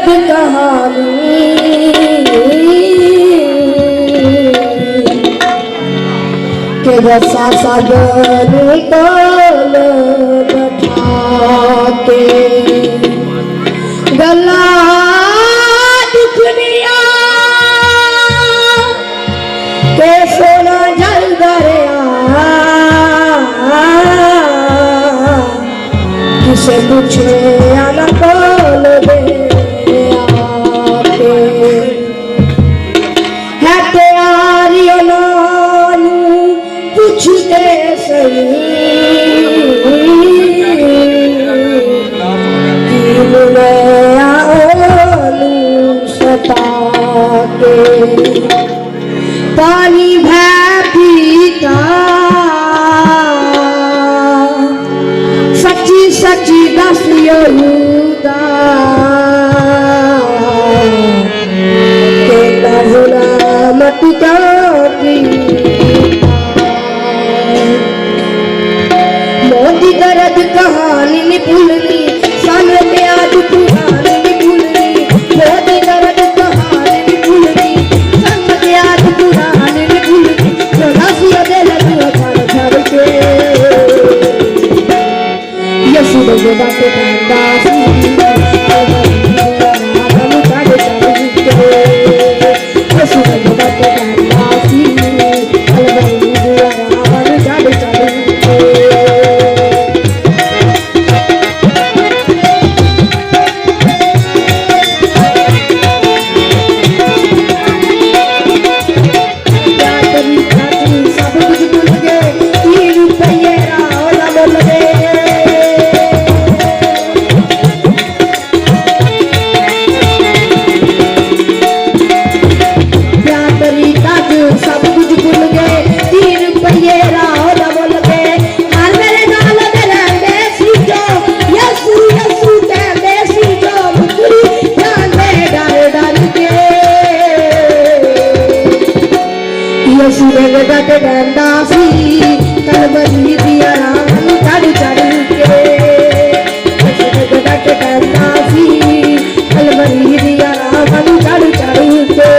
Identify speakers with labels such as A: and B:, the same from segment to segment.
A: दर्द कहानी के जैसा सागर को बैठा के गला दुखनिया के सोना जल दरिया किसे पूछे आना कौन दे आके है तैयारियों नानू पूछते सही कि मुझे आलू सता के पानी भै पीता सच्ची सच्ची दसियो युदा के कहुना मत की मोदी दर्द कहानी नहीं भूलनी सामने ते आज पुरानी नहीं भूलनी मोदी दर्द कहानी नहीं भूलनी सामने ते आज पुरानी नहीं भूलनी जो दसियो दे लगा छाड़ छाड़ के यशु दे बातें दासी हम छाड़ छाड़ के यशु दे बातें दासी हम छाड़ छाड़ के यशु दे बातें दासी कलवरी दिया राम चढ़ चढ़ के यशु दे बातें दासी कलवरी दिया राम चढ़ चढ़ के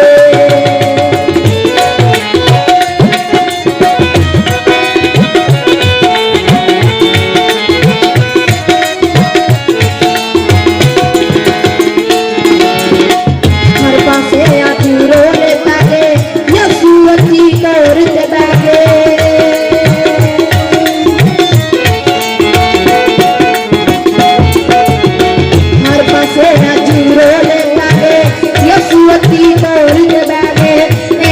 A: हर पासे आती रोले ताके यशु अती करते बैठे हर पासे आती रोले ताके यशु अती करते बैठे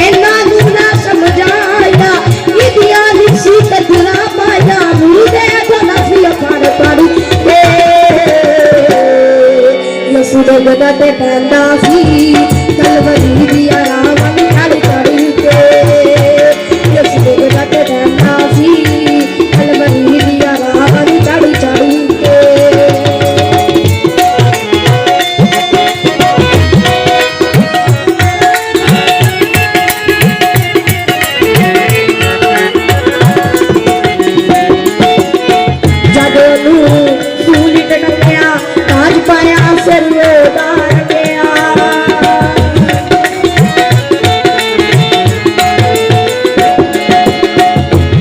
A: एना दूना समझाया इदिया निसी कतरा पाया मुझे तो नफी पड़ पड़ के यशु दे बातें दासी कलवरी दिया राम चढ़ चढ़ के यशु दे बातें दासी कलवरी दिया राम चढ़ चढ़ के जदों सूली टंगया ताज पाया सिर उतार गया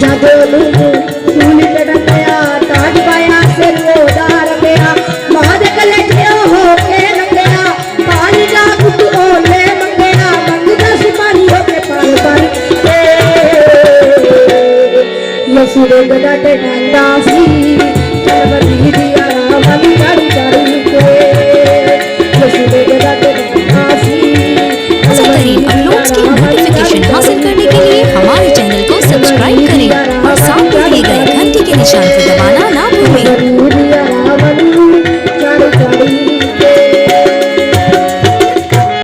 A: जदों सूली टंगया ताज पाया सिर उतार गया बाद कलेटे हो के लंगया पानी का कुछ ओले मंगया मंगदा सिपाही हो के पर यशु दे बातें दासी कलवरी दिया राम चढ़ चढ़ के यशु दे बातें दासी
B: बेहतरीन अपलोड्स की नोटिफिकेशन हासिल करने के लिए हमारे चैनल को सब्सक्राइब करें और साथ में दिए गए घंटी के निशान